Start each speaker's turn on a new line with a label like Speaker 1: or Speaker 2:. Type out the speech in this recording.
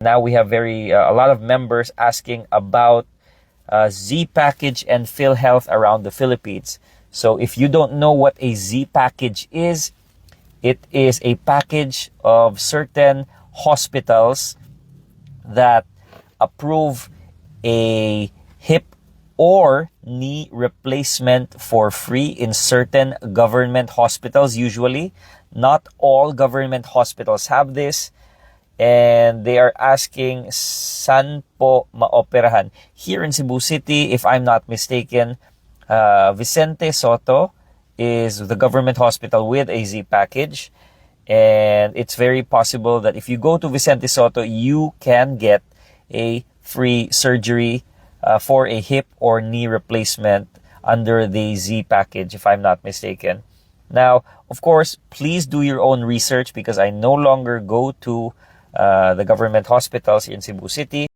Speaker 1: Now we have a lot of members asking about Z package and PhilHealth around the Philippines. So if you don't know what a Z package is, it is a package of certain hospitals that approve a hip or knee replacement for free in certain government hospitals usually. Not all government hospitals have this. And they are asking saan po maoperahan. Here in Cebu City, if I'm not mistaken, Vicente Soto is the government hospital with a Z package. And it's very possible that if you go to Vicente Soto, you can get a free surgery for a hip or knee replacement under the Z package, if I'm not mistaken. Now, of course, please do your own research because I no longer go to the government hospitals in Cebu City.